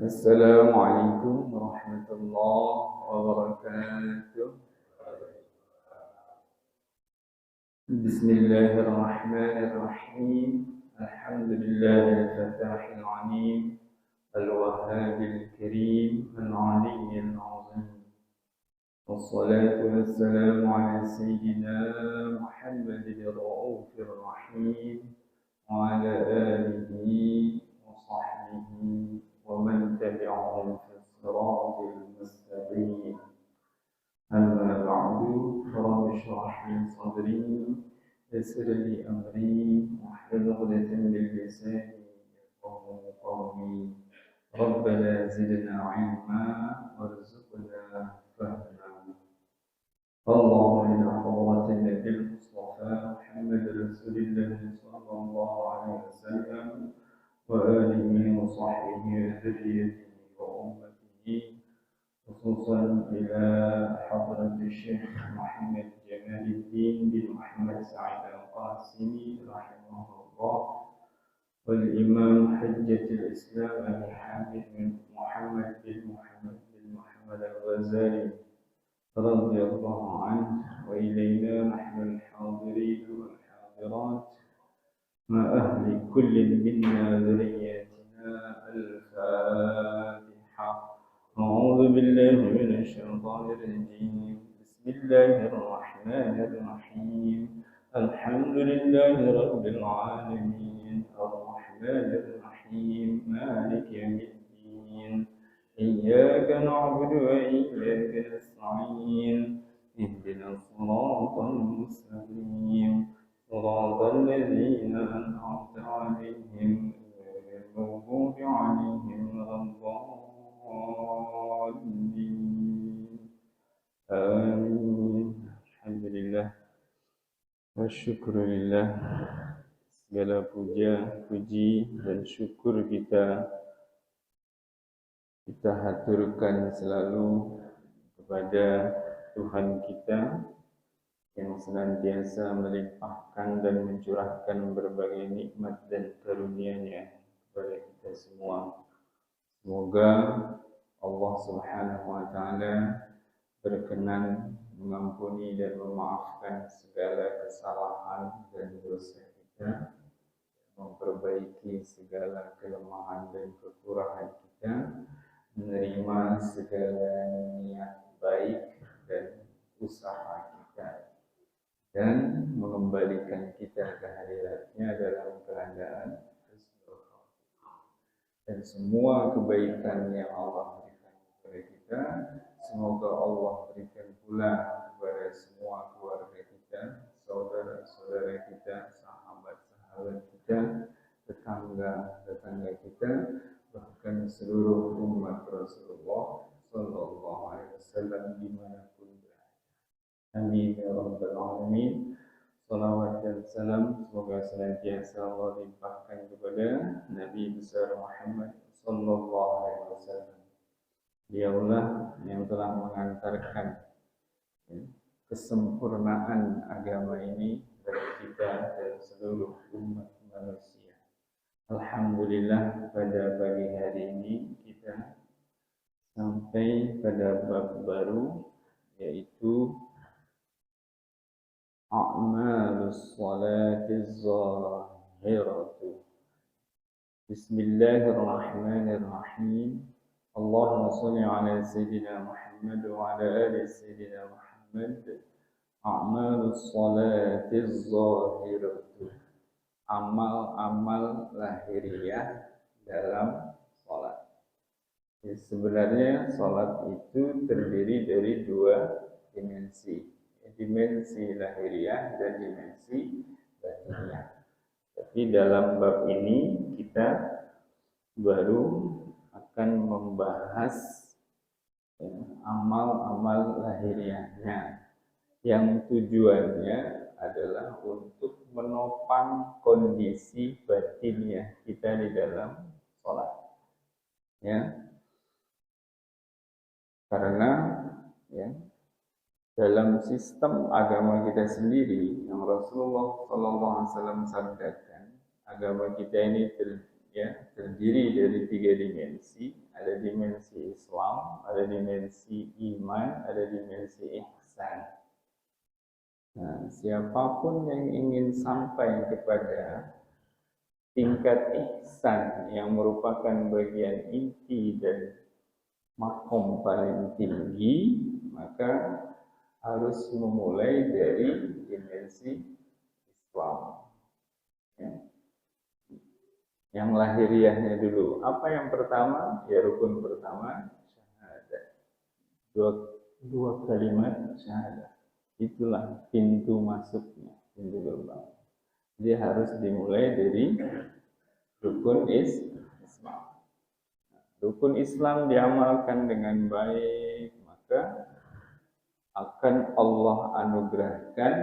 السلام عليكم ورحمة الله وبركاته. بسم الله الرحمن الرحيم. الحمد لله الفتاح العليم الوهاب الكريم العلي العظيم، والصلاة والسلام على سيدنا محمد الرؤوف الرحيم وعلى آله وصحبه ومن تبعهم في الصراط المستقيم. أما بعد، فرب اشرح لي صدري يسر لي أمري واحلل عقدة من لساني يفقهوا قولي. ربنا زدنا علما وارزقنا فهما. اللهم إلى حضرة النبي المصطفى محمد رسول الله صلى الله عليه وسلم وآله وصحبه وذريته وأمته، خصوصا إلى حضرة الشيخ محمد جمال الدين بن محمد سعيد القاسمي رحمه الله، والإمام حجة الإسلام أبي حامد بن محمد الغزالي رضي الله عنه، وإلينا نحن الحاضرين والحاضرات مع أهل كل منا ذرياتنا. الفاتحة. أعوذ بالله من الشيطان الرجيم. بسم الله الرحمن الرحيم. الحمد لله رب العالمين الرحمن الرحيم مالك يوم الدين. إياك نعبد وإياك نستعين. اهدنا الصراط المستقيم صراط الذين أنعمت عليهم غير المغضوب عليهم ولا الضالين. آمين. الحمد لله والsyukur lillah. Segala puja, puji dan syukur kita haturkan selalu kepada Tuhan kita yang senantiasa melimpahkan dan mencurahkan berbagai nikmat dan karunia-Nya kepada kita semua. Semoga Allah Subhanahu wa taala berkenan mengampuni dan memaafkan segala kesalahan dan dosa kita, memperbaiki segala kelemahan dan kekurangan kita, menerima segala niat baik dan usaha kita, dan mengembalikan kita ke hadiratnya dalam keadaan husnul khatimah. Dan semua kebaikan yang Allah berikan kepada kita, semoga Allah berikan pula kepada semua keluarga kita, saudara-saudara kita, sahabat-sahabat kita, tetangga-tetangga kita, bahkan seluruh umat Rasulullah Sallallahu Alaihi Wasallam dimanapun berada. Amin ya rabbal alamin. Salawat dan salam semoga senantiasa Allah limpahkan kepada Nabi besar Muhammad Sallallahu Alaihi Wasallam. Dialah yang telah mengantarkan kesempurnaan agama ini bagi kita dan seluruh umat manusia. Alhamdulillah, pada pagi hari ini kita sampai pada bab baru, yaitu a'malus salatiz zahiratu. Bismillahirrahmanirrahim. Allahumma shalli ala sayyidina Muhammad wa ala ali sayyidina Muhammad. A'malus salatiz zahiratu. Amal-amal lahiriah dalam salat. Sebenarnya salat itu terdiri dari dua dimensi, dimensi lahiriah dan dimensi batiniah. Tapi dalam bab ini kita baru akan membahas amal-amal lahiriahnya, yang tujuannya adalah untuk menopang kondisi batiniah kita di dalam sholat. Ya, karena dalam sistem agama kita sendiri yang Rasulullah SAW sabdakan, agama kita ini ya terdiri dari 3 dimensi. Ada dimensi Islam, ada dimensi iman, ada dimensi ihsan. Nah, siapapun yang ingin sampai kepada tingkat ihsan yang merupakan bagian inti dan makom paling tinggi, maka harus memulai dari dimensi Islam. Ya. Yang lahiriahnya dulu. Apa yang pertama? Ya rukun pertama, syahadat. Dua kalimat syahadat. Itulah pintu masuknya, pintu gerbang. Jadi harus dimulai dari rukun Islam. Rukun Islam diamalkan dengan baik, maka akan Allah anugerahkan,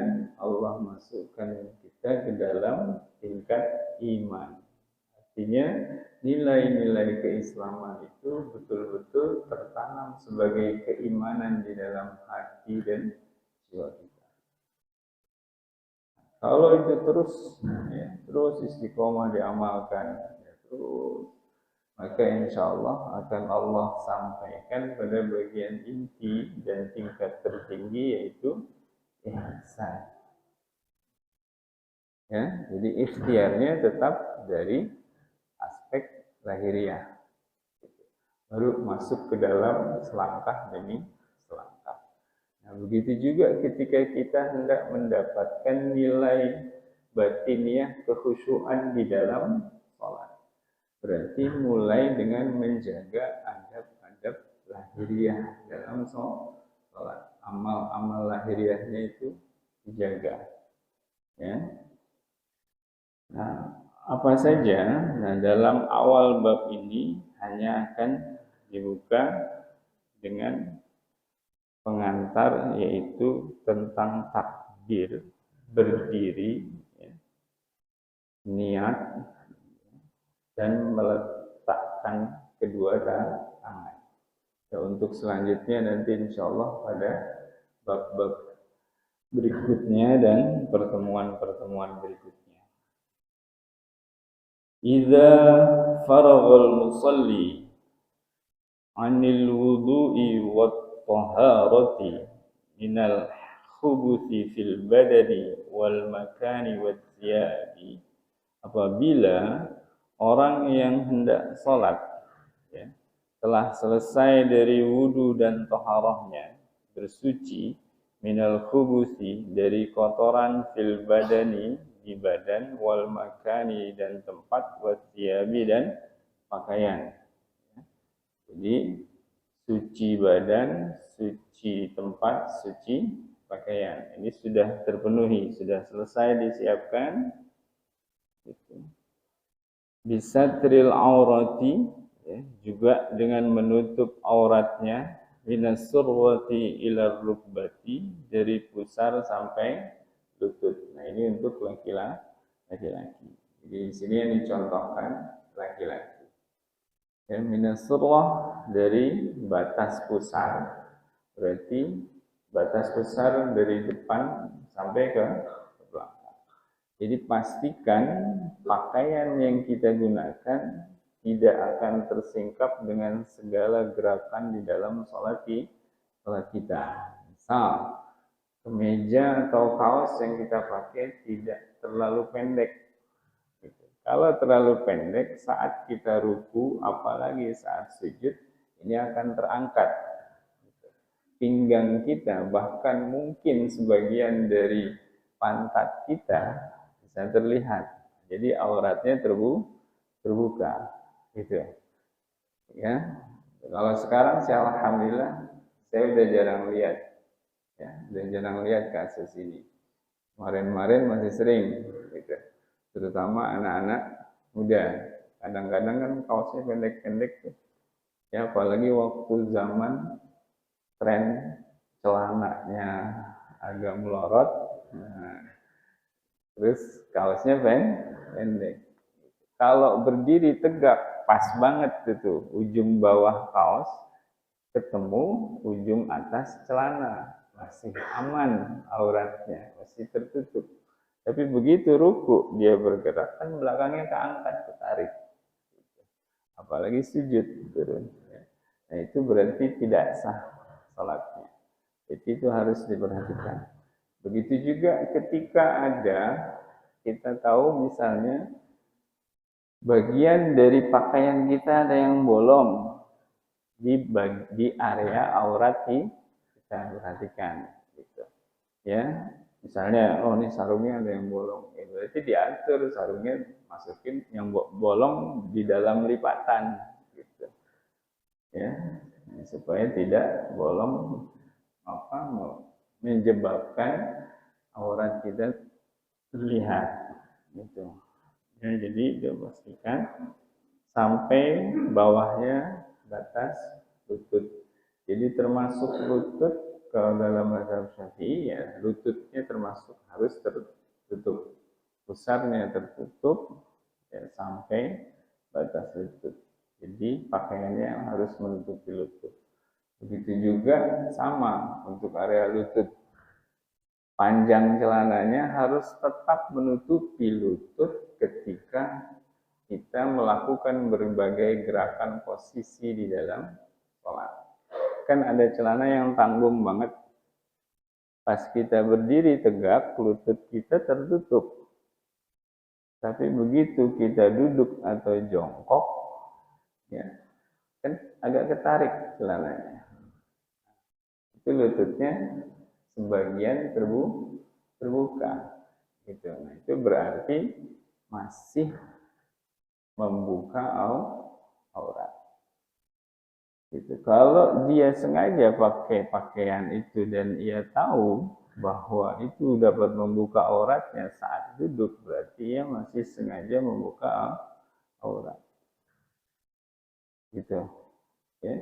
Allah masukkan kita ke dalam tingkat iman. Artinya nilai-nilai keislaman itu betul-betul tertanam sebagai keimanan di dalam hati dan jiwa kita. Kalau itu terus istiqomah diamalkan, terus, maka insya Allah akan Allah sampaikan pada bagian inti dan tingkat tertinggi, yaitu ihsan. Ya, jadi ikhtiarnya tetap dari aspek lahiriah, baru masuk ke dalam selangkah demi selangkah. Nah, begitu juga ketika kita hendak mendapatkan nilai batiniah kekhusyuan di dalam sholat, berarti mulai dengan menjaga adab-adab lahiriah dalam sholat. Amal-amal lahiriahnya itu dijaga. Ya. Nah, apa saja? Nah, dalam awal bab ini hanya akan dibuka dengan pengantar, yaitu tentang takbir, berdiri, ya, niat, dan meletakkan kedua tangan. Ya, untuk selanjutnya nanti insya Allah pada bab-bab berikutnya dan pertemuan-pertemuan berikutnya. Idza faraghal musalli 'anil wudu'i wat taharati minal khubuthi fil badani wal makani wat thiyabi. Apabila orang yang hendak sholat, ya, telah selesai dari wudu dan taharahnya, bersuci, minal khubuthi, dari kotoran, fil badani, di badan, wal makani, dan tempat, wathiyabi, dan pakaian. Jadi suci badan, suci tempat, suci pakaian. Ini sudah terpenuhi, sudah selesai disiapkan. Bisatril aurati, ya, juga dengan menutup auratnya, minas surwati ila rukbati, dari pusar sampai lutut. Nah, ini untuk laki-laki. Jadi di sini yang dicontohkan laki-laki. Ya, minas surwah, dari batas pusar, berarti batas pusar dari depan sampai ke belakang. Jadi pastikan pakaian yang kita gunakan tidak akan tersingkap dengan segala gerakan di dalam sholat kita. Misal, kemeja atau kaos yang kita pakai tidak terlalu pendek. Kalau terlalu pendek, saat kita ruku, apalagi saat sujud, ini akan terangkat pinggang kita, bahkan mungkin sebagian dari pantat kita bisa terlihat. Jadi auratnya terbuka, gitu ya. Kalau sekarang sih alhamdulillah saya udah jarang lihat, ya, udah jarang lihat kasus ini. Kemarin-kemarin masih sering, gitu. Terutama anak-anak muda. Kadang-kadang kan kaosnya pendek-pendek tuh. Ya, apalagi waktu zaman tren celananya agak melorot, nah, terus kaosnya pendek. Kalau berdiri tegak, pas banget itu ujung bawah kaos ketemu ujung atas celana, masih aman auratnya, masih tertutup. Tapi begitu ruku dia bergerak, kan belakangnya keangkat, ketarik. apalagi sujud turun. Nah itu berarti tidak sah salatnya. Jadi itu harus diperhatikan. Begitu juga ketika ada, kita tahu misalnya bagian dari pakaian kita ada yang bolong di area aurat kita perhatikan gitu. Ya, misalnya oh ini sarungnya ada yang bolong, ya, berarti diatur sarungnya masukin yang bolong di dalam lipatan gitu. Ya, supaya tidak bolong menyebabkan aurat kita terlihat gitu. Ya, jadi dipastikan sampai bawahnya batas lutut. Jadi termasuk lutut kalau dalam mazhab Syafi'i ya lututnya termasuk harus tertutup. Pusarnya tertutup ya, sampai batas lutut. Jadi pakaiannya harus menutupi lutut. Begitu juga sama untuk area lutut. Panjang celananya harus tetap menutupi lutut ketika kita melakukan berbagai gerakan posisi di dalam sholat. Kan ada celana yang tanggung banget. Pas kita berdiri tegak, lutut kita tertutup. Tapi begitu kita duduk atau jongkok, ya, kan agak ketarik celananya. Itu lututnya sebagian terbuka. Gitu. Nah, itu berarti masih membuka aurat. Gitu. Kalau dia sengaja pakai pakaian itu dan ia tahu bahwa itu dapat membuka auratnya saat duduk, berarti ia masih sengaja membuka aurat. Gitu. Ya.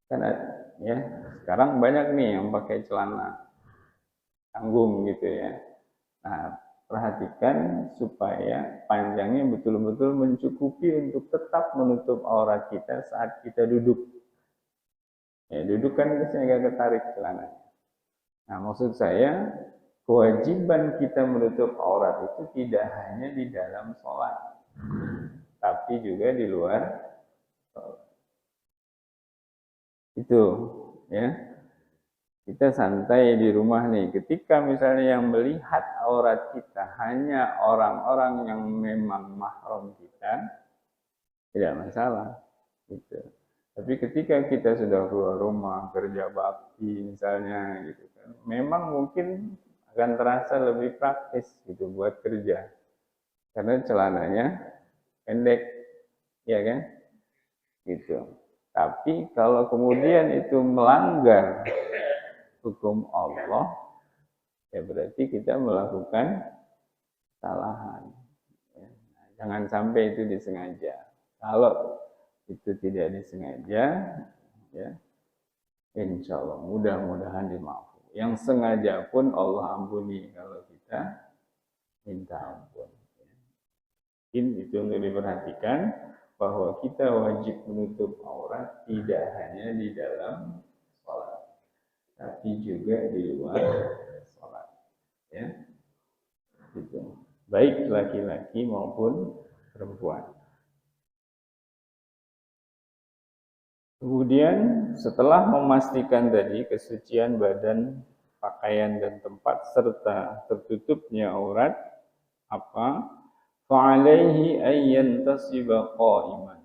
Karena ya, sekarang banyak nih yang pakai celana tanggung gitu ya. Nah, perhatikan supaya panjangnya betul-betul mencukupi untuk tetap menutup aurat kita saat kita duduk. Ya, duduk kan biasanya agak ketarik celananya. Nah, maksud saya, kewajiban kita menutup aurat itu tidak hanya di dalam sholat, tapi juga di luar sholat. Itu, ya. Kita santai di rumah nih. Ketika misalnya yang melihat aurat kita hanya orang-orang yang memang mahram kita, tidak masalah. Gitu. Tapi ketika kita sudah keluar rumah, kerja bakti misalnya gitu kan, memang mungkin akan terasa lebih praktis gitu buat kerja. Karena celananya pendek, ya kan? Gitu. Tapi kalau kemudian itu melanggar hukum Allah, ya berarti kita melakukan kesalahan. Ya. Nah, jangan sampai itu disengaja. Kalau itu tidak disengaja, ya insya Allah mudah-mudahan dimaafkan. Yang sengaja pun Allah ampuni kalau kita minta ampun. Itu untuk diperhatikan bahwa kita wajib menutup aurat tidak hanya di dalam sholat, tapi juga di luar sholat. Ya, gitu. Baik laki-laki maupun perempuan. Kemudian setelah memastikan tadi kesucian badan, pakaian dan tempat serta tertutupnya aurat, apa? Fa'alaihi ayyan tasiba qa'iman.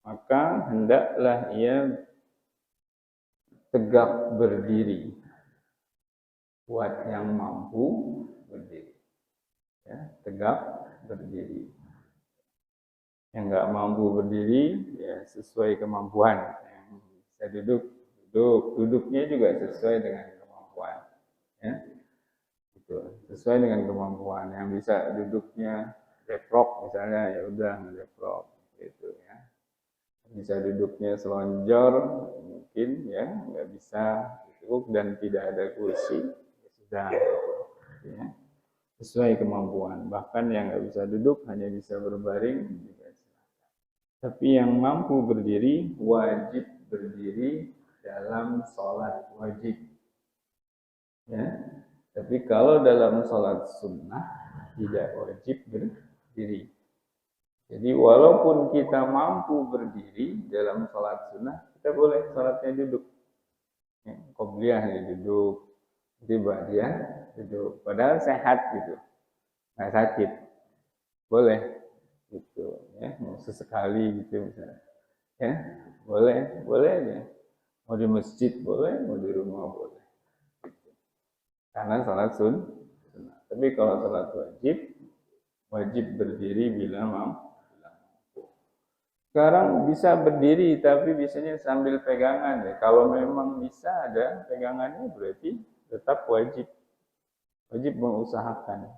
Maka hendaklah ia tegak berdiri. Buat yang mampu berdiri. Ya, tegak berdiri. Yang nggak mampu berdiri, ya sesuai kemampuan. Yang bisa duduknya juga sesuai dengan kemampuan. Ya, gitu. Sesuai dengan kemampuan. Yang bisa duduknya deprok misalnya, ya udah ngedeprok, gitu ya. Bisa duduknya selonjor, mungkin ya nggak bisa duduk dan tidak ada kursi, ya sudah. Gitu, ya. Sesuai kemampuan. Bahkan yang nggak bisa duduk hanya bisa berbaring. Tapi yang mampu berdiri, wajib berdiri dalam sholat wajib. Ya. Tapi kalau dalam sholat sunnah, tidak wajib berdiri. Jadi walaupun kita mampu berdiri dalam sholat sunnah, kita boleh sholatnya duduk. Ya, qobliyah ya duduk, jadi ba'diyah duduk. Padahal sehat gitu, nggak sakit, boleh gitu. Ya, sesekali gitu misalnya. Ya, boleh, boleh aja. Mau di masjid boleh, mau di rumah boleh. Karena sholat sunnah. Tapi kalau sholat wajib, wajib berdiri bila mampu. Sekarang bisa berdiri tapi biasanya sambil pegangan ya. Kalau memang bisa ada pegangannya berarti tetap wajib mengusahakan.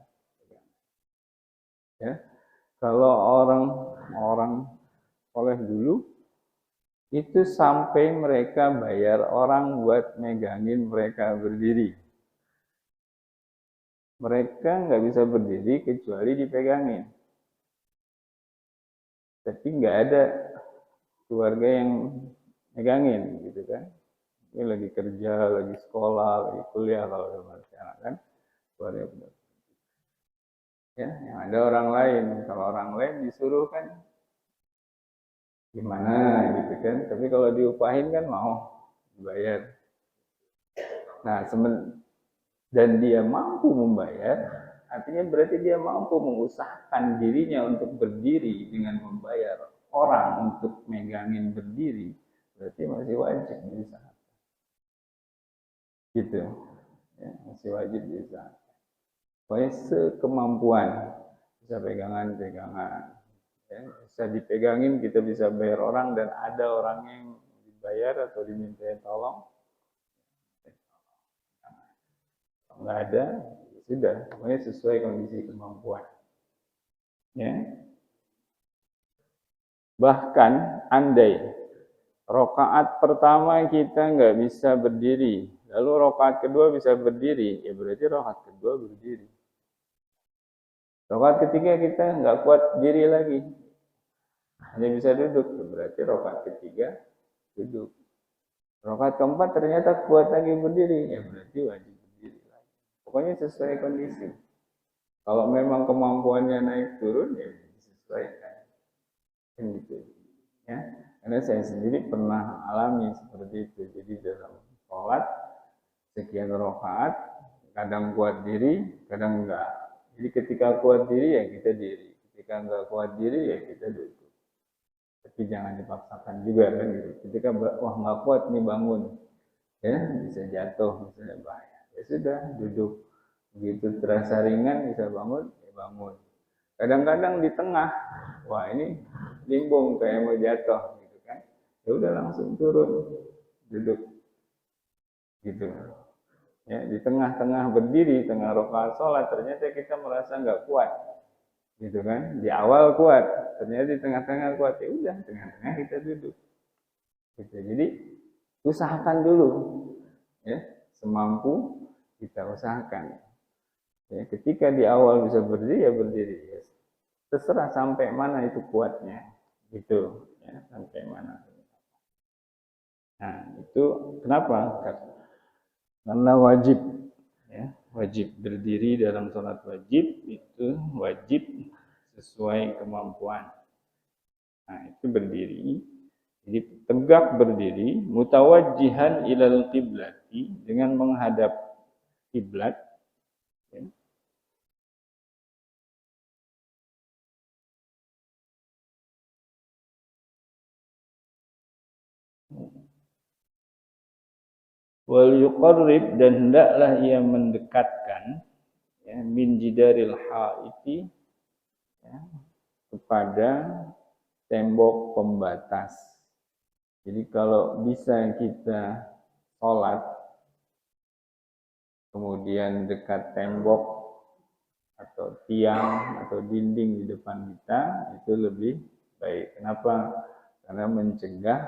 Ya. Kalau orang oleh dulu itu sampai mereka bayar orang buat megangin mereka berdiri. Mereka nggak bisa berdiri kecuali dipegangin. Tapi nggak ada keluarga yang megangin gitu kan. Ini lagi kerja, lagi sekolah, lagi kuliah kalau zaman sekarang kan. Keluarga benar. Ya, yang ada orang lain. Kalau orang lain disuruh kan gimana gitu kan. Tapi kalau diupahin kan mau dibayar. Nah, dan dia mampu membayar, artinya berarti dia mampu mengusahakan dirinya untuk berdiri dengan membayar orang untuk megangin berdiri, berarti masih wajib diusahakan. Gitu, ya, masih wajib diusahakan. Pokoknya sekemampuan, bisa pegangan-pegangan, ya, bisa dipegangin, kita bisa bayar orang dan ada orang yang dibayar atau diminta tolong. Nggak ada, sudah, pokoknya sesuai kondisi kemampuan. Ya. Bahkan andai rokaat pertama kita nggak bisa berdiri, lalu rokaat kedua bisa berdiri, ya berarti rokaat kedua berdiri. Rokaat ketiga kita nggak kuat diri lagi, hanya bisa duduk, ya berarti rokaat ketiga duduk. Rokaat keempat ternyata kuat lagi berdiri, ya berarti wajib berdiri lagi. Pokoknya sesuai kondisi. Kalau memang kemampuannya naik turun, ya disesuaikan. Gitu. Ya. Karena saya sendiri pernah alami seperti itu. Jadi dalam sholat, sekian rakaat, kadang kuat diri, kadang enggak. Jadi ketika kuat diri, ya kita diri. Ketika enggak kuat diri, ya kita duduk. Tapi jangan dipaksakan juga kan gitu. Ketika wah nggak kuat nih bangun, ya bisa jatuh, misalnya bahaya. Ya sudah, duduk. Begitu terasa ringan bisa bangun, ya bangun. Kadang-kadang di tengah, wah ini limbung kayak mau jatuh gitu kan. Ya udah langsung turun, duduk gitu. Ya, di tengah-tengah berdiri, tengah rakaat sholat, ternyata kita merasa nggak kuat, gitu kan? Di awal kuat, ternyata di tengah-tengah kuat, ya udah tengah-tengah kita duduk. Gitu. Jadi usahakan dulu, ya semampu kita usahakan. Ya, ketika di awal bisa berdiri ya berdiri, ya. Terserah sampai mana itu kuatnya, gitu, ya sampai mana. Nah itu kenapa? Karena wajib, ya, wajib berdiri dalam sholat wajib itu wajib sesuai kemampuan. Nah itu berdiri, jadi tegak berdiri, mutawajjihan ilal qiblati dengan menghadap kiblat. Ya. Wal yuqarrib dan hendaklah ia mendekatkan ya, min jidaril haiti ya, kepada tembok pembatas. Jadi kalau bisa kita sholat kemudian dekat tembok atau tiang atau dinding di depan kita itu lebih baik. Kenapa? Karena mencegah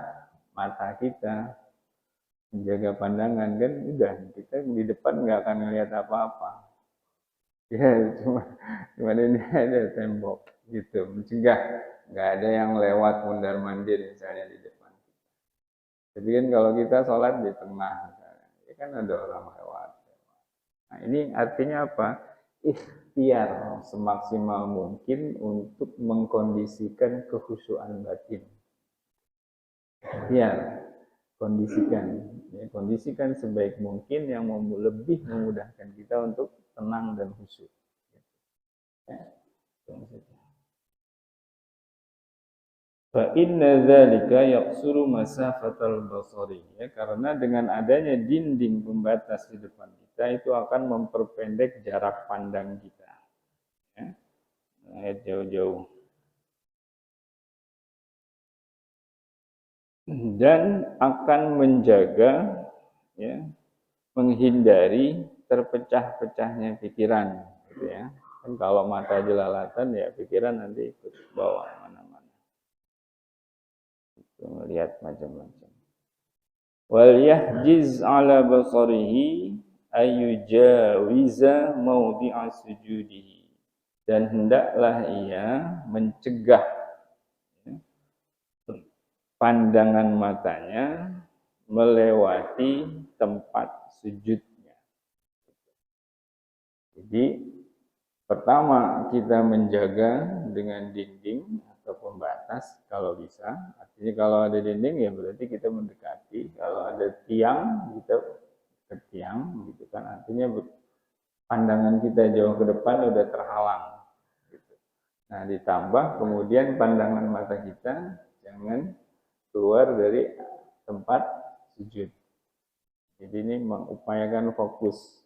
mata kita, menjaga pandangan kan udah kita di depan nggak akan melihat apa-apa. Ya cuma ini ada tembok gitu, mencegah nggak ada yang lewat mundar mandir misalnya di depan. Tapi kan kalau kita sholat di tengah misalnya, ya kan ada orang lewat. Nah ini artinya apa? ikhtiar semaksimal mungkin untuk mengkondisikan kekhusyuan batin. Ikhtiar, kondisikan sebaik mungkin yang lebih memudahkan kita untuk tenang dan khusyuk. Fa inna dzalika yaqsuru masafatal basari, ya, karena dengan adanya dinding pembatas di depan kita itu akan memperpendek jarak pandang kita, ya. Lihat jauh-jauh. Dan akan menjaga, ya, menghindari terpecah-pecahnya pikiran, gitu ya. Kan kalau mata jelalatan ya pikiran nanti ikut bawa mana-mana, melihat macam-macam. Wal yahjiz ala basarihi ayyujawiza mawdi'a sujudihi, dan hendaklah ia mencegah, ya, pandangan matanya melewati tempat sujudnya. Jadi pertama kita menjaga dengan dinding atau pembatas kalau bisa. Artinya kalau ada dinding ya berarti kita mendekati. Kalau ada tiang kita ke tiang, gitu kan. Artinya pandangan kita jauh ke depan udah terhalang. Gitu. Nah ditambah kemudian pandangan mata kita jangan keluar dari tempat sujud. Jadi ini mengupayakan fokus.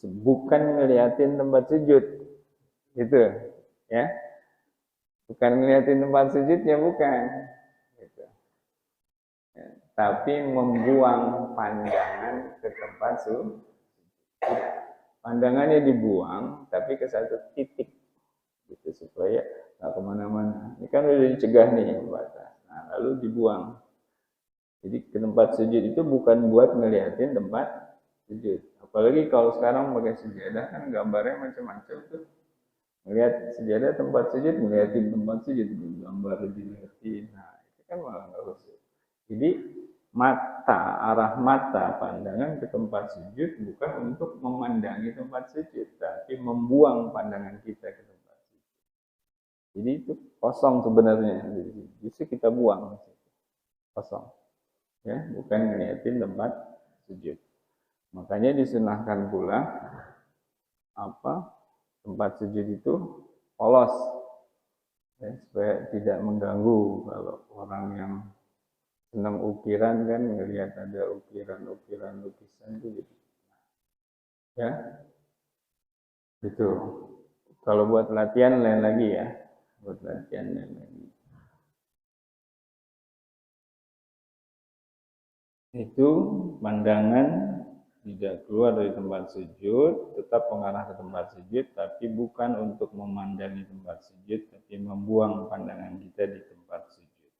Bukan ngeliatin tempat sujud, gitu, ya. Bukan ngeliatin tempat sujudnya, bukan. Gitu. Ya, tapi membuang pandangan ke tempat sujud. Pandangannya dibuang, tapi ke satu titik, gitu, supaya nggak kemana-mana. Ini kan udah dicegah nih batas. Nah, lalu dibuang. Jadi ke tempat sujud itu bukan buat ngeliatin tempat sujud. Apalagi kalau sekarang pakai sejadah kan gambarnya macam-macam tuh. Melihat sejadah tempat sujud, ngeliatin tempat sujud, gambar dilihatin. Nah, itu kan malah nggak khusyuk. Jadi arah mata pandangan ke tempat sujud bukan untuk memandangi tempat sujud, tapi membuang pandangan kita ke tempat sujud. Jadi itu kosong sebenarnya. Justru kita buang, kosong. Ya, bukan ngeliatin tempat sujud. Makanya disunahkan pula tempat sujud itu polos, ya, supaya tidak mengganggu. Kalau orang yang senang ukiran kan ngelihat ada ukiran lukisan itu gitu. Ya, itu. Kalau buat latihan lain lagi ya, buat latihan lain lagi. Itu pandangan tidak keluar dari tempat sujud, tetap mengarah ke tempat sujud, tapi bukan untuk memandangi tempat sujud, tapi membuang pandangan kita di tempat sujud.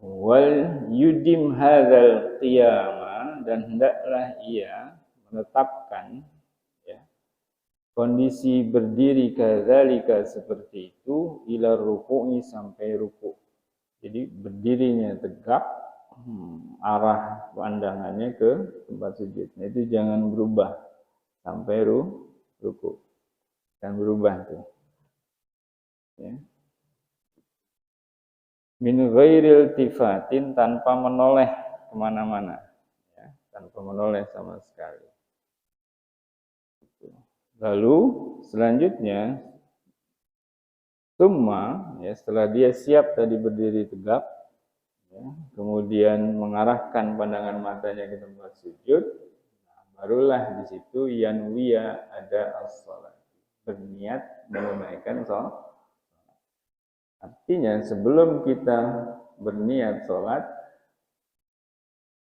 Wal yudim hadzal qiyama, dan hendaklah ia menetapkan, ya, kondisi berdiri kadzalika seperti itu ila ruku'i, sampai ruku'. Jadi berdirinya tegak, arah pandangannya ke tempat sujud. Nah, itu jangan berubah sampai ruku. Dan berubah tuh. Ya. Min ghairil tifatin, tanpa menoleh kemana-mana. Ya, tanpa menoleh sama sekali. Lalu selanjutnya, ya, setelah dia siap tadi berdiri tegak, ya, kemudian mengarahkan pandangan matanya ke tempat sujud, nah, barulah di situ yanwiya ada as-shalat, berniat menunaikan sholat. Artinya sebelum kita berniat sholat,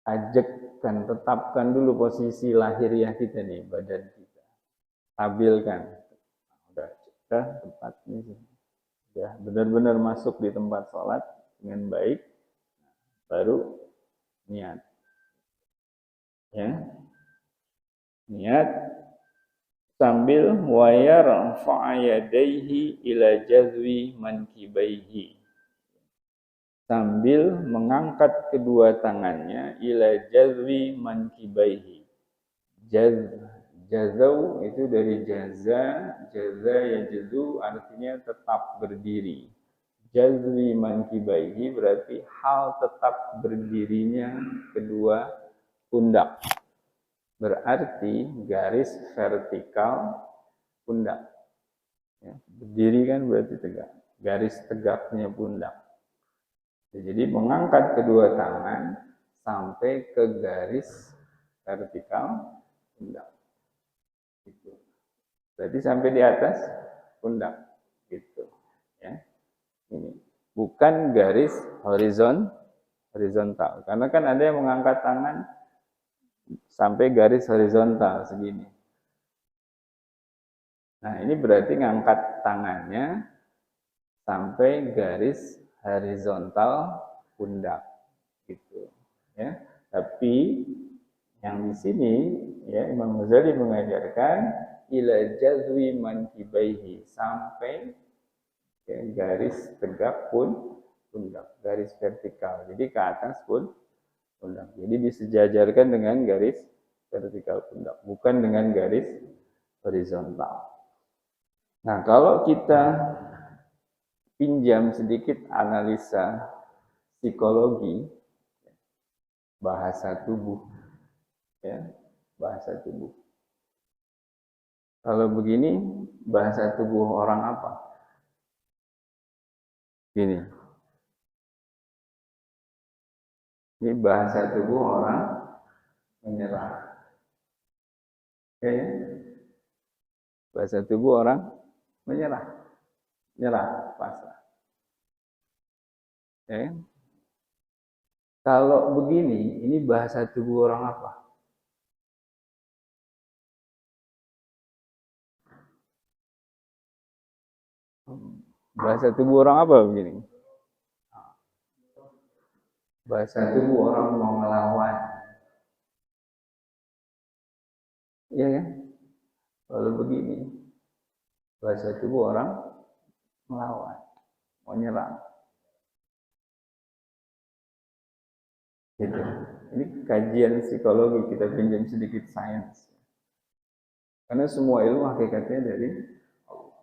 ajakkan, tetapkan dulu posisi lahiriah kita nih, badan kita, stabilkan. Udah tempat ini, sudah benar-benar masuk di tempat sholat dengan baik, baru niat, ya, niat sambil wayar fa'ayadaihi ila jazwi mankibaihi, sambil mengangkat kedua tangannya ila jazwi mankibaihi. Jazau itu dari jaza, jaza yajzu artinya tetap berdiri. Jazwi mankibaihi berarti hal tetap berdirinya kedua pundak. Berarti garis vertikal pundak. Ya, berdiri kan berarti tegak. Garis tegaknya pundak. Jadi mengangkat kedua tangan sampai ke garis vertikal pundak. Gitu. Berarti sampai di atas pundak. Gitu. Ya. Ini bukan garis horizontal. Karena kan ada yang mengangkat tangan sampai garis horizontal segini. Nah, ini berarti ngangkat tangannya sampai garis horizontal pundak gitu ya. Tapi yang di sini ya Imam Ghazali mengajarkan ila jazwi mankibaihi sampai ya, garis tegak pundak, garis vertikal. Jadi ke atas pundak. Jadi disejajarkan dengan garis vertikal pundak, bukan dengan garis horizontal. Nah, kalau kita pinjam sedikit analisa psikologi bahasa tubuh, ya, bahasa tubuh. Kalau begini, bahasa tubuh orang apa? Gini. Ini bahasa tubuh orang menyerah. Ya, bahasa tubuh orang menyerah, pasrah. Ya. Kalau begini, ini bahasa tubuh orang apa? Bahasa tubuh orang apa begini? Bahasa tubuh orang mau melawan. Iya kan? Kalau begini, bahasa tubuh orang melawan, mau nyerang. Gitu. Ini kajian psikologi, kita pinjam sedikit sains. Karena semua ilmu hakikatnya dari Allah.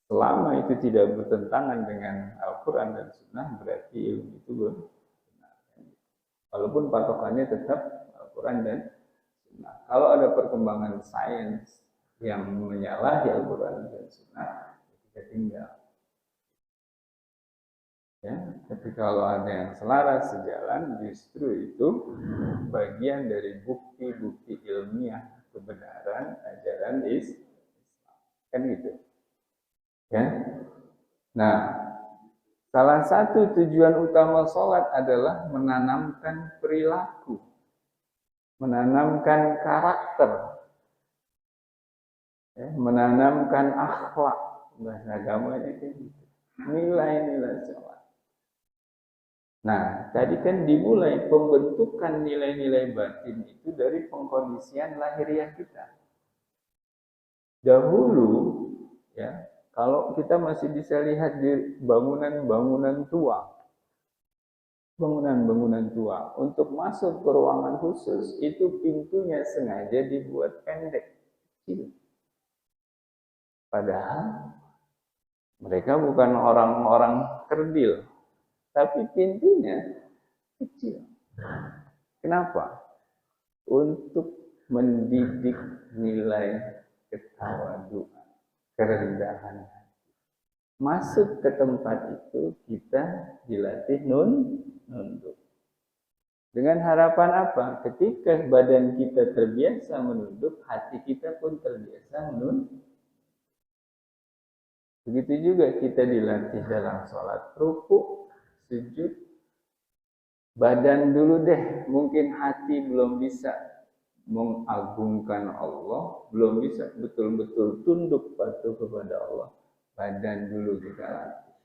Selama itu tidak bertentangan dengan Al-Quran dan Sunnah, berarti ilmu itu benar. Walaupun patokannya tetap Al-Quran dan Sunnah. Kalau ada perkembangan sains yang menyalahi Al-Quran dan Sunnah, kita tinggal. Ya, tapi kalau ada yang selaras sejalan, justru itu bagian dari bukti-bukti ilmiah kebenaran ajaran Islam. Kan gitu. Ya. Nah, salah satu tujuan utama sholat adalah menanamkan perilaku, menanamkan karakter, ya, menanamkan akhlak. Bahasa agamanya kayak gitu. Nilai-nilai sholat. Nah, tadi kan dimulai pembentukan nilai-nilai batin itu dari pengkondisian lahiriah kita. Dahulu, ya, kalau kita masih bisa lihat di bangunan-bangunan tua, untuk masuk ke ruangan khusus itu pintunya sengaja dibuat pendek, kecil. Padahal mereka bukan orang-orang kerdil, tapi pintunya kecil. Kenapa? Untuk mendidik nilai ketawaduan, kerendahan hati. Masuk ke tempat itu kita dilatih nunduk. Dengan harapan apa? Ketika badan kita terbiasa menunduk, hati kita pun terbiasa menunduk. Begitu juga kita dilatih dalam sholat, rukuk, sujud, badan dulu deh, mungkin hati belum bisa mengagungkan Allah, belum bisa betul-betul tunduk patuh kepada Allah. Badan dulu kita latih,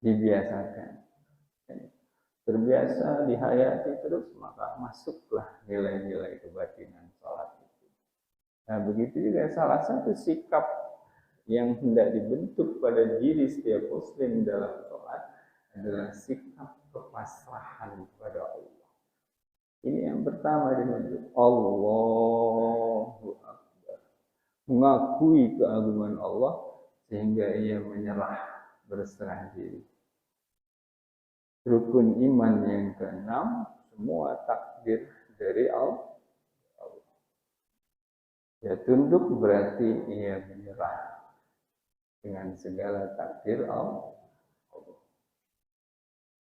dibiasakan, terbiasa dihayati terus, maka masuklah nilai-nilai kebatinan sholat itu. Nah, begitu juga salah satu sikap yang hendak dibentuk pada diri setiap muslim dalam sholat adalah sikap kepasrahan kepada Allah. Ini yang pertama dimaksud. Allahu Akbar. Mengakui keagungan Allah sehingga ia menyerah, berserah diri. Rukun iman yang keenam, semua takdir dari Allah. Ya, tunduk berarti ia menyerah dengan segala takdir Allah.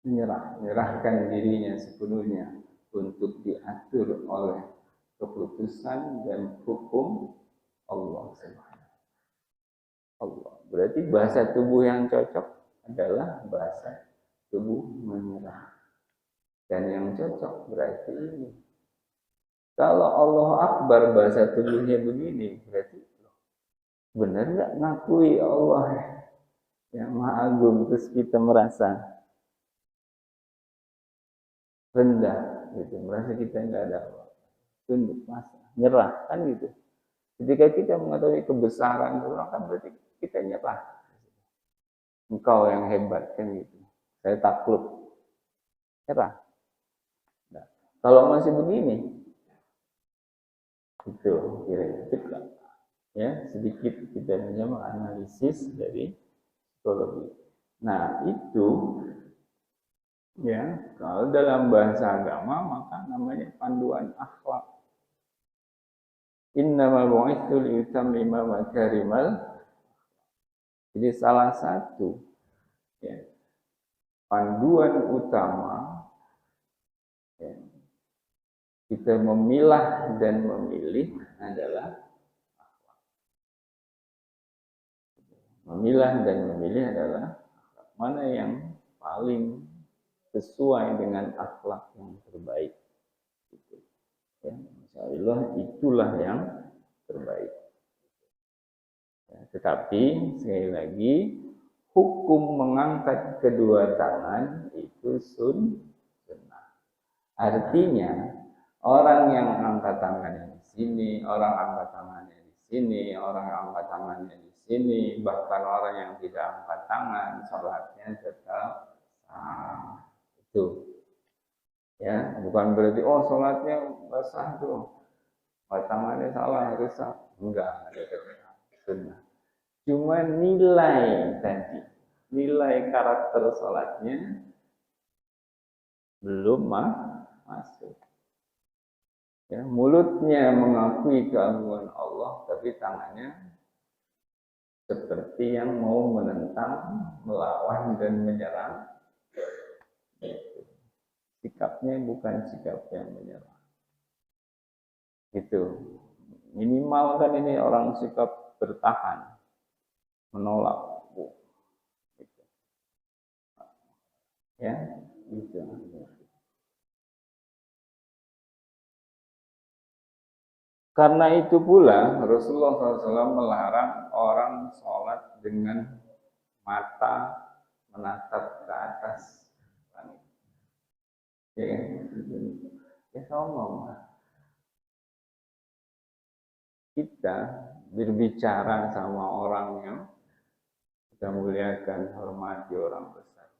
Menyerahkan dirinya sepenuhnya untuk diatur oleh keputusan dan hukum Allah Subhanahu. Allah. Berarti bahasa tubuh yang cocok adalah bahasa tubuh menyerah. Dan yang cocok berarti ini. Kalau Allah Akbar bahasa tubuhnya begini, berarti benar nggak ngakui Allah yang Maha Agung, terus kita merasa rendah, gitu, merasa kita nggak ada apa, tunduk, masa nyerah, kan gitu. Ketika kita mengetahui kebesaran Allah, kan berarti kita nyerah. Engkau yang hebat, kan gitu. Saya takluk, nyerah. Nah, kalau masih begini, itu kira-kira ya sedikit kita menganalisis dari psikologi. Nah itu ya kalau dalam bahasa agama maka namanya panduan akhlak. Innama bu'itsu liutammima makarimal. Jadi salah satu ya, panduan utama ya, kita memilah dan memilih adalah akhlak. Memilah dan memilih adalah akhlak. Mana yang paling sesuai dengan akhlak yang terbaik. Ya, Masya Allah, itulah yang terbaik. Ya, tetapi sekali lagi hukum mengangkat kedua tangan itu sunnah. Artinya orang yang angkat tangannya di sini, orang angkat tangannya di sini, orang angkat tangannya di sini, bahkan orang yang tidak angkat tangan, sholatnya tetap sah. Itu. Ya, bukan berarti sholatnya basah tuh, tangannya salah, rusak. Enggak, ada sunnah. Cuma nilai tadi, nilai karakter sholatnya belum masuk. Ya, mulutnya mengakui keagungan Allah, tapi tangannya seperti yang mau menentang, melawan dan menyerang. Sikapnya bukan sikap yang menyerang. Gitu. Minimal kan ini orang sikap bertahan, menolak. Gitu. Ya, gitu. Karena itu pula Rasulullah SAW melarang orang sholat dengan mata menatap ke atas. Ya sama. Kita berbicara sama orang yang kita muliakan, hormati orang besar.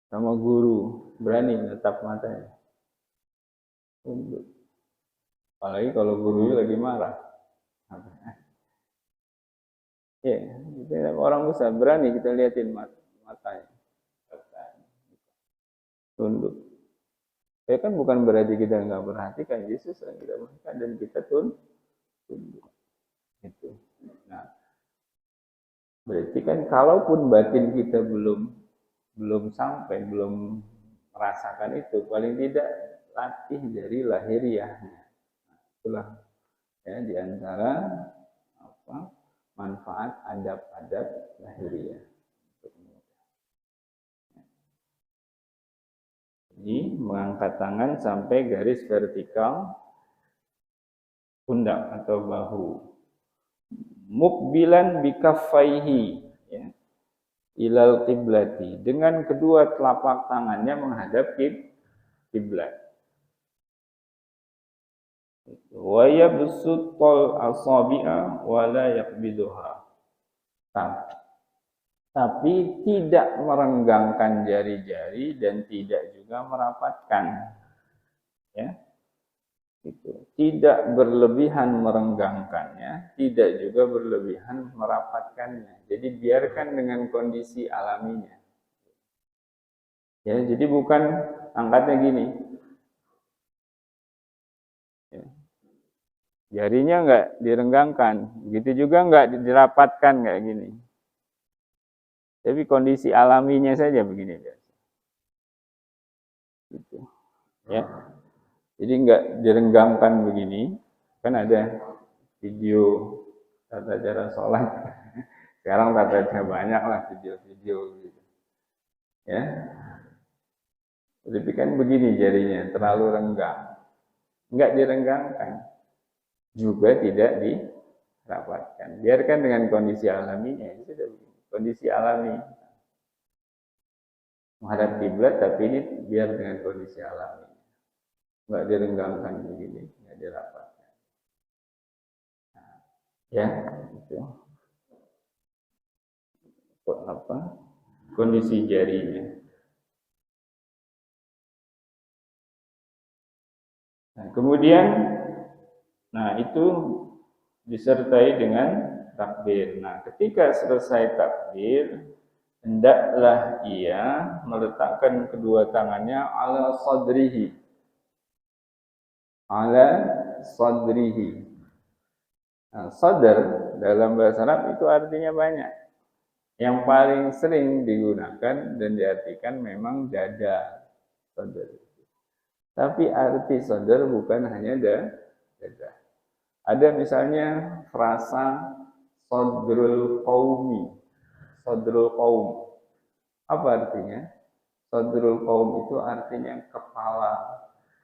Sama guru, berani menatap matanya. Apalagi kalau guru lagi marah. Ya, kita orang besar berani kita liatin matanya. Tunduk. Ya kan bukan berarti kita nggak perhatikan Yesus yang kita perhatikan dan kita tunduk. Itu. Nah, berarti kan kalaupun batin kita belum sampai, belum merasakan itu, paling tidak latih dari lahiriahnya. Itulah ya diantara manfaat adab-adab lahiriah. Jadi mengangkat tangan sampai garis vertikal pundak atau bahu. Mukbilan bikaffaihi ya, ilal qiblati, dengan kedua telapak tangannya menghadap kiblat. Wa yabsutul asabi'a wa la yaqbiduha. Tapi tidak merenggangkan jari-jari dan tidak juga merapatkan. ya. Gitu. Tidak berlebihan merenggangkannya, tidak juga berlebihan merapatkannya. Jadi biarkan dengan kondisi alaminya. Ya, jadi bukan angkatnya gini. Ya. Jarinya enggak direnggangkan, begitu juga enggak dirapatkan kayak gini. Tapi kondisi alaminya saja begini biasa. Gitu. Ya. Jadi enggak direnggangkan begini. Kan ada video tata cara sholat. Sekarang tata cara banyak lah video-video gitu. Ya. Tapi kan begini jarinya, terlalu renggang. Enggak direnggangkan. Juga tidak dirapatkan. Biarkan dengan kondisi alaminya. Itu sudah begini. Kondisi alami. Menghadap kiblat tapi ini biar dengan kondisi alami. Enggak direnggangkan begini, enggak dirapatkan. Nah, ya, itu. Apa? Kondisi jarinya. Nah, kemudian, nah itu disertai dengan takbir. Nah, ketika selesai takbir, hendaklah ia meletakkan kedua tangannya ala sadrihi. Ala sadrihi. Nah, sadr dalam bahasa Arab itu artinya banyak. Yang paling sering digunakan dan diartikan memang dada. Sadr. Tapi arti sadr bukan hanya dada. Ada misalnya frasa sadrul qaumi. Sadrul qaum. Apa artinya? Sadrul qaum itu artinya kepala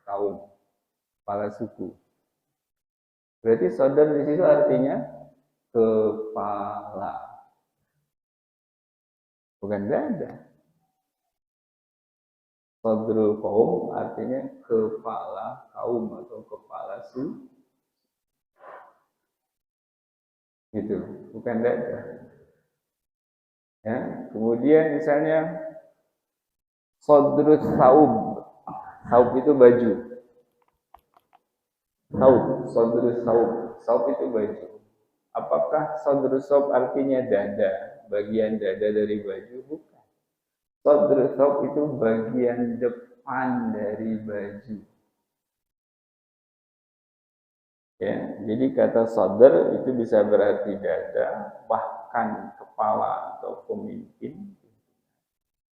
kaum, kepala suku. Berarti sadr di situ artinya kepala. Bukan dada. Sadrul qaum artinya kepala kaum atau kepala suku. Gitu, bukan dada. Ya, kemudian misalnya sadrus saub. Saub itu baju. Saub, sadrus saub. Saub itu baju. Apakah sadrus saub artinya dada, bagian dada dari baju? Bukan. Sadrus saub itu bagian depan dari baju. Ya, jadi kata sadr itu bisa berarti dada, bahkan kepala atau pemimpin.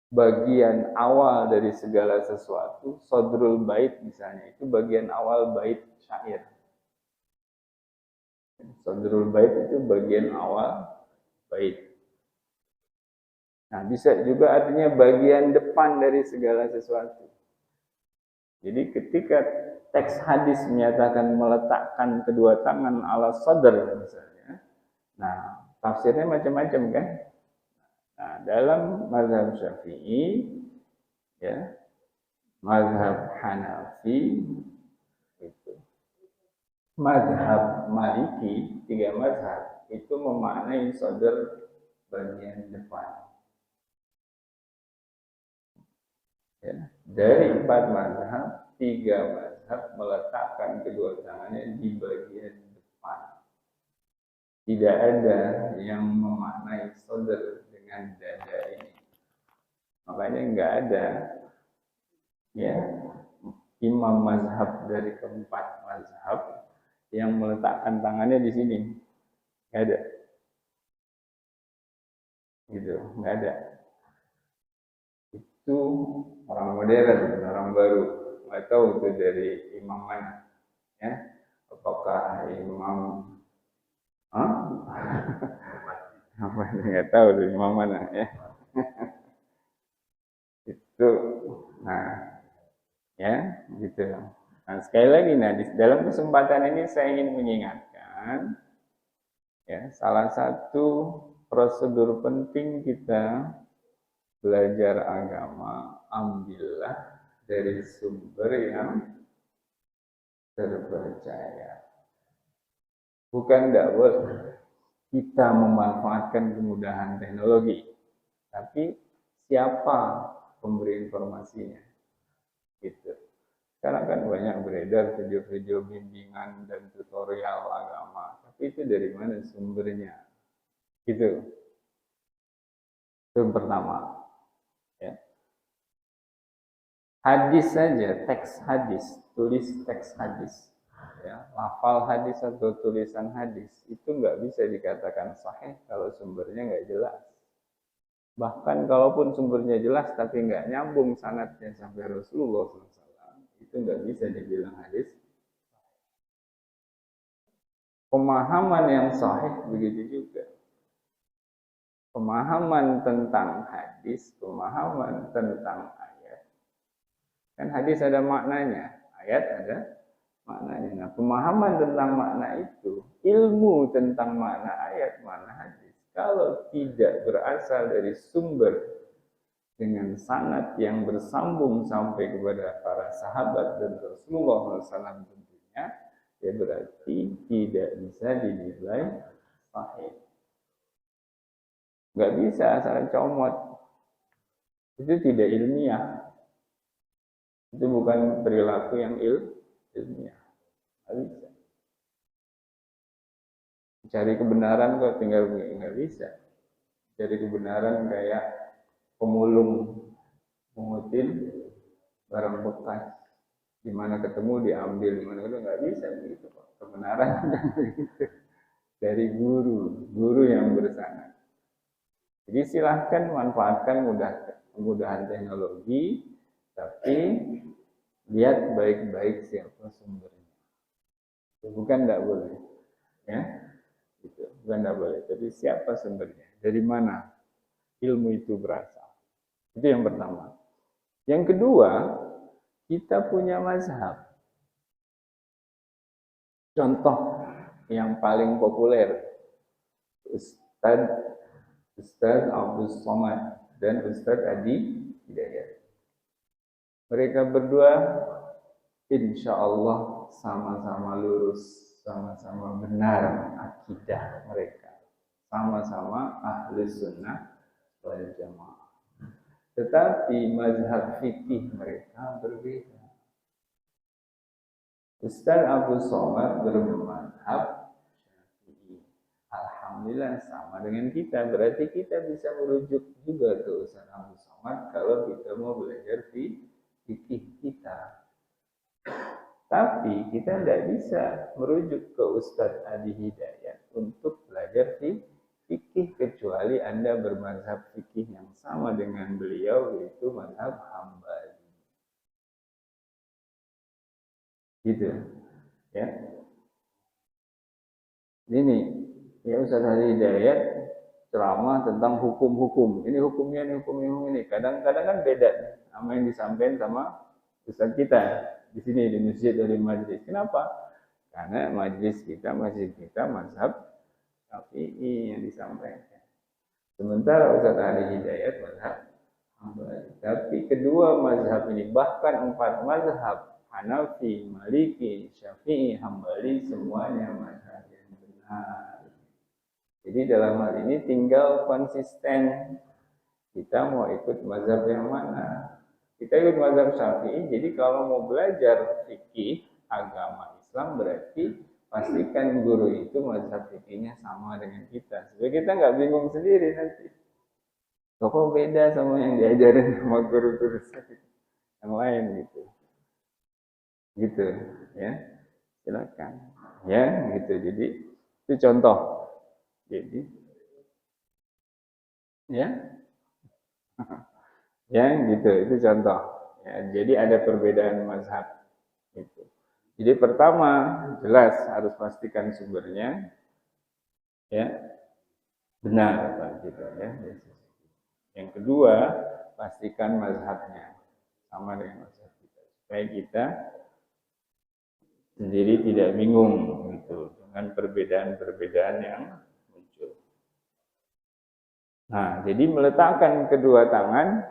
Bagian awal dari segala sesuatu, sadrul bait misalnya, itu bagian awal bait syair. Sadrul bait itu bagian awal bait. Nah, bisa juga artinya bagian depan dari segala sesuatu. Jadi ketika teks hadis menyatakan meletakkan kedua tangan ala sadr misalnya, nah tafsirnya macam-macam kan. Nah, dalam mazhab Syafi'i, ya, mazhab Hanafi, itu, mazhab Maliki, 3 mazhab itu memaknai sadr bagian depan. Ya, dari 4 mazhab, 3 mazhab meletakkan kedua tangannya di bagian depan. Tidak ada yang memaknai sadr dengan dada ini. Makanya enggak ada ya imam mazhab dari keempat mazhab yang meletakkan tangannya di sini. Enggak ada. Gitu, enggak ada. Itu orang modern, orang baru. Nggak tahu itu dari imam mana. Ya, apakah imam apa nggak tahu dari imam mana ya. Itu, nah, ya, gitu. Nah, sekali lagi, nah, dalam kesempatan ini saya ingin mengingatkan, ya, salah satu prosedur penting kita belajar agama, ambillah dari sumber yang terpercaya. Bukan dakwah kita memanfaatkan kemudahan teknologi, tapi siapa pemberi informasinya, gitu. Sekarang kan banyak beredar video-video bimbingan dan tutorial agama. Tapi itu dari mana sumbernya? Gitu. Itu yang pertama. Ya. Hadis saja, teks hadis, tulis teks hadis. Ya, lafal hadis atau tulisan hadis itu nggak bisa dikatakan sahih kalau sumbernya nggak jelas. Bahkan kalaupun sumbernya jelas tapi nggak nyambung sanadnya sampai Rasulullah SAW, itu nggak bisa dibilang hadis. Pemahaman yang sahih begitu juga. Pemahaman tentang hadis, pemahaman tentang ayat. Kan hadis ada maknanya, ayat ada maknanya. Nah, pemahaman tentang makna itu, ilmu tentang makna ayat, makna hadis, kalau tidak berasal dari sumber dengan sanad yang bersambung sampai kepada para sahabat dan Rasulullah SAW tentunya, ya berarti tidak bisa dinilai sahih. Nggak bisa asal comot. Itu tidak ilmiah. Itu bukan perilaku yang ilmiah. Nggak bisa. Cari kebenaran kok tinggal nggak bisa. Cari kebenaran kayak pemulung mengutin barang bekas. Di mana ketemu diambil, di mana ketemu nggak bisa begitu kok. Kebenaran begitu. Dari guru yang bersanad. Jadi silahkan manfaatkan kemudahan teknologi, tapi lihat baik-baik siapa sumbernya. Bukan tidak boleh, ya, gitu. Bukan tidak boleh. Tapi siapa sumbernya? Dari mana ilmu itu berasal? Itu yang pertama. Yang kedua, kita punya mazhab. Contoh yang paling populer, Ustaz Abdul Somad dan Ustaz Adi Hidayat. Mereka berdua insya Allah sama-sama lurus, sama-sama benar akidah mereka. Sama-sama ahli sunnah wal jamaah. Tetapi mazhab fikih mereka berbeda. Ustaz Abdul Somad bermazhab alhamdulillah sama dengan kita. Berarti kita bisa merujuk juga ke Ustaz Abdul Somad kalau kita mau belajar fikih kita. Tapi kita tidak bisa merujuk ke Ustaz Adi Hidayat untuk belajar fikih kecuali Anda bermazhab fikih yang sama dengan beliau, yaitu mazhab Hambali. Gitu. Ya. Ini ya Ustaz Adi Hidayat ceramah tentang hukum-hukum. Ini hukumnya, ini hukum ini. Kadang-kadang kan beda sama yang disampaikan sama Ustaz kita di sini di masjid dari majlis. Kenapa? Karena majlis kita, masjid kita mazhab Syafi'i yang disampaikan. Sementara Ustaz Adi Hidayat mazhab Hambali. Tapi kedua mazhab ini, bahkan 4 mazhab, Hanafi, Maliki, Syafi'i, Hambali, semuanya mazhab yang benar. Jadi dalam hal ini tinggal konsisten. Kita mau ikut mazhab yang mana? Kita ikut mazhab Syafi'i. Jadi kalau mau belajar fikih agama Islam, berarti pastikan guru itu mazhab fikihnya sama dengan kita. Supaya kita nggak bingung sendiri nanti. Kok beda sama yang diajarin sama guru-guru yang lain gitu. Gitu ya. Silakan. Ya, gitu. Jadi itu contoh. Jadi ya. Ya, gitu. Itu contoh. Ya, jadi ada perbedaan mazhab itu. Jadi pertama, jelas harus pastikan sumbernya ya benar gitu ya. Yang kedua, pastikan mazhabnya sama dengan mazhab kita. Supaya kita sendiri tidak bingung gitu dengan perbedaan-perbedaan yang muncul. Nah, jadi meletakkan kedua tangan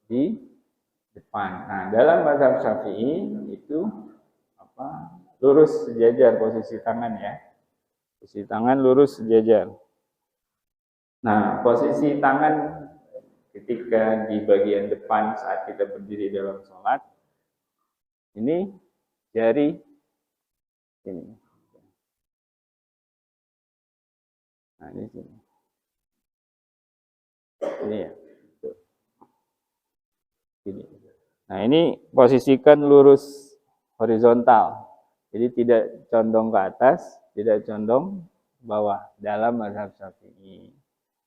di depan. Nah, dalam mazhab Syafi'i itu lurus sejajar posisi tangan ya. Posisi tangan lurus sejajar. Nah, posisi tangan ketika di bagian depan saat kita berdiri dalam sholat Ini jari ini. Nah, ini sini. Ini ya. Ini. Nah, ini posisikan lurus horizontal. Jadi tidak condong ke atas, tidak condong bawah dalam mazhab Syafi'i.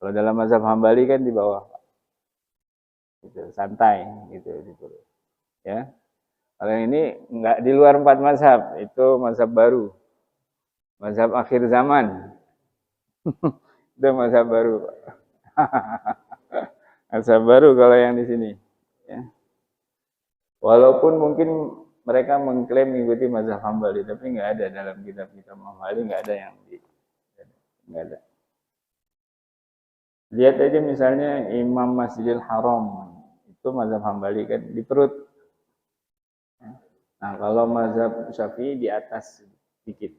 Kalau dalam mazhab Hambali kan di bawah. Gitu, santai gitu ya. Kalau yang ini enggak di luar 4 mazhab, itu mazhab baru. Mazhab akhir zaman. Itu mazhab baru. Mazhab baru kalau yang di sini ya. Walaupun mungkin mereka mengklaim mengikuti mazhab Hambali, tapi nggak ada dalam kitab-kitab Hambali, nggak ada yang nggak ada. Lihat aja misalnya Imam Masjidil Haram, itu mazhab Hambali kan di perut. Nah, kalau mazhab Syafi'i di atas sedikit,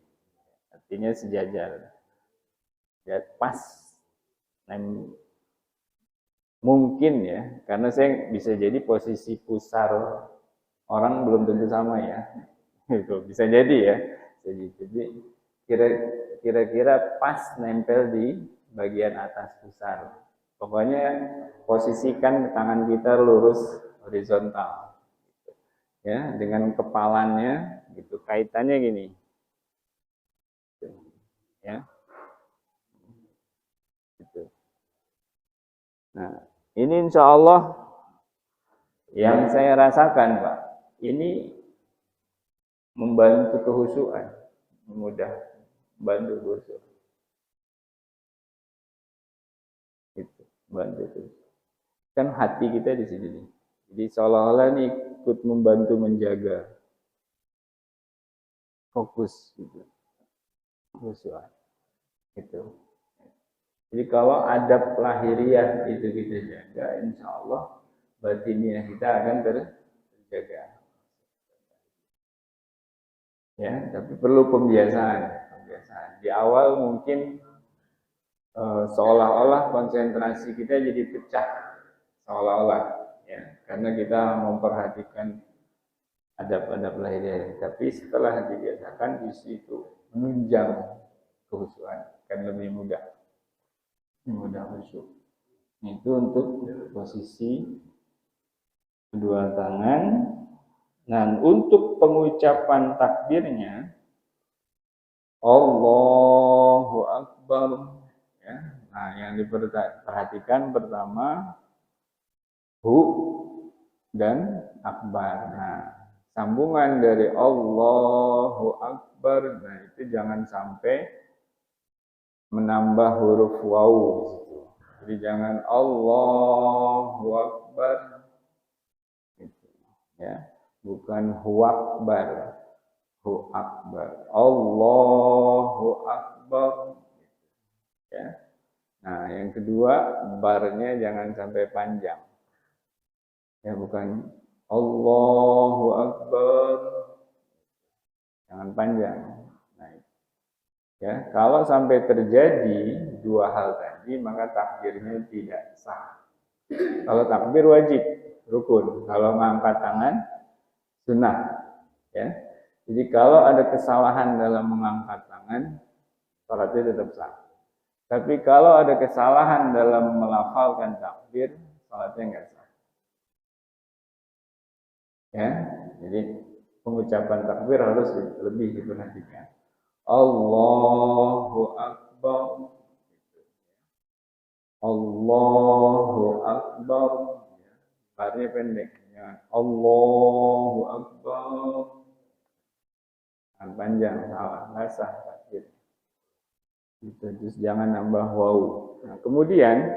artinya sejajar, ya pas. Mungkin ya, karena saya bisa jadi posisi pusar orang belum tentu sama ya, itu bisa jadi ya. Jadi kira-kira pas nempel di bagian atas pusar. Pokoknya posisikan tangan kita lurus horizontal, ya, dengan kepalanya, gitu. Kaitannya gini, ya, gitu. Nah, ini insya Allah yang saya rasakan, Pak, ini membantu kehusuan, membantu khusyuk. Itu, bantu. Kan hati kita di sini nih. Jadi seolah-olah ini ikut membantu menjaga fokus gitu. Khusyuan. Gitu. Jadi kalau adab lahiriah itu kita jaga, insya Allah batiniah kita akan terjaga. Ya, tapi perlu pembiasaan. Di awal mungkin seolah-olah konsentrasi kita jadi pecah, seolah-olah, ya, karena kita memperhatikan adab-adab lahiriah. Tapi setelah dibiasakan, justru itu menunjang kehusuan, kan lebih mudah khusyuk. Itu untuk posisi kedua tangan. Nah, untuk pengucapan takbirnya Allahu Akbar, ya. Nah, yang diperhatikan pertama hu dan akbar. Nah, sambungan dari Allahu Akbar, nah itu jangan sampai menambah huruf waw di situ. Jadi jangan Allahu Akbar, gitu, ya. Bukan hu akbar, hu akbar, Allahu Akbar, ya. Nah, yang kedua barnya jangan sampai panjang, ya, bukan Allahu Akbar, jangan panjang. Nah, ya, kalau sampai terjadi dua hal tadi, maka takbirnya tidak sah. Kalau takbir wajib, rukun. Kalau mengangkat tangan sunnah, ya. Jadi kalau ada kesalahan dalam mengangkat tangan, salatnya tetap sah. Tapi kalau ada kesalahan dalam melafalkan takbir, salatnya enggak sah. Ya, jadi pengucapan takbir harus lebih diperhatikan. Allahu Akbar, Allahu Akbar, barnya pendek, ya. Allahu Akbar, panjang, salah, nggak sah takbir. Gitu, terus jangan nambah waw. Nah, kemudian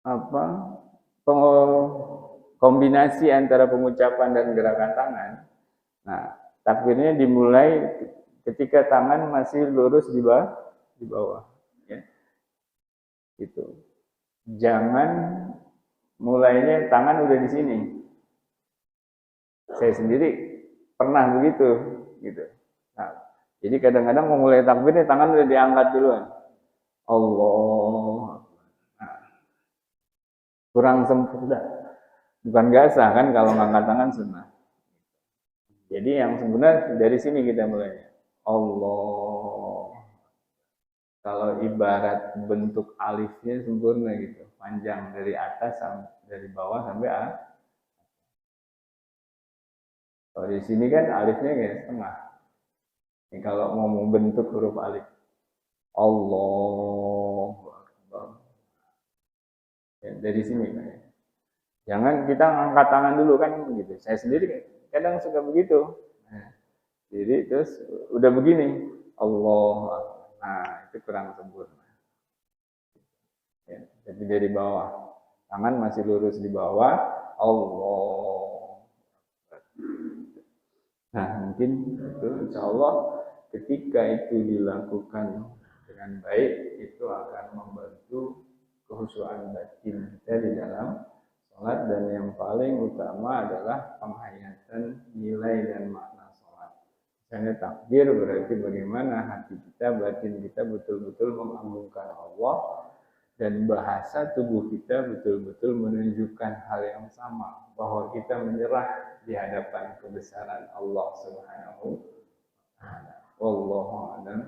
apa? Kombinasi antara pengucapan dan gerakan tangan. Nah, takbirnya dimulai ketika tangan masih lurus di bawah, ya. Gitu. Jangan mulainya tangan udah di sini. Saya sendiri pernah begitu, gitu. Nah, jadi kadang-kadang mau mulai takbirnya tangan udah diangkat duluan. Allah. Nah, kurang sempurna. Bukan nggak sah kan kalau ngangkat tangan sunnah. Jadi yang sebenarnya dari sini kita mulai. Allah. Kalau ibarat bentuk alifnya sempurna gitu, panjang dari atas sampai dari bawah sampai A. Kalau di sini kan alifnya kayak setengah. Ini kalau mau membentuk huruf alif, Allah. Ya, dari sini kan. Jangan kita angkat tangan dulu kan begitu. Saya sendiri kadang suka begitu. Nah, jadi terus udah begini, Allah. Nah, itu kurang sempurna. Ya, jadi dari bawah. Tangan masih lurus di bawah, Allah. Nah, mungkin itu insya Allah ketika itu dilakukan dengan baik, itu akan membantu kehusuan batin kita di dalam sholat, dan yang paling utama adalah penghayatan nilai dan makna sholat. Misalnya takbir berarti bagaimana hati kita, batin kita betul-betul mengagungkan Allah, dan bahasa tubuh kita betul-betul menunjukkan hal yang sama, bahwa kita menyerah di hadapan kebesaran Allah Subhanahu wa taala. Wallahu a'lam.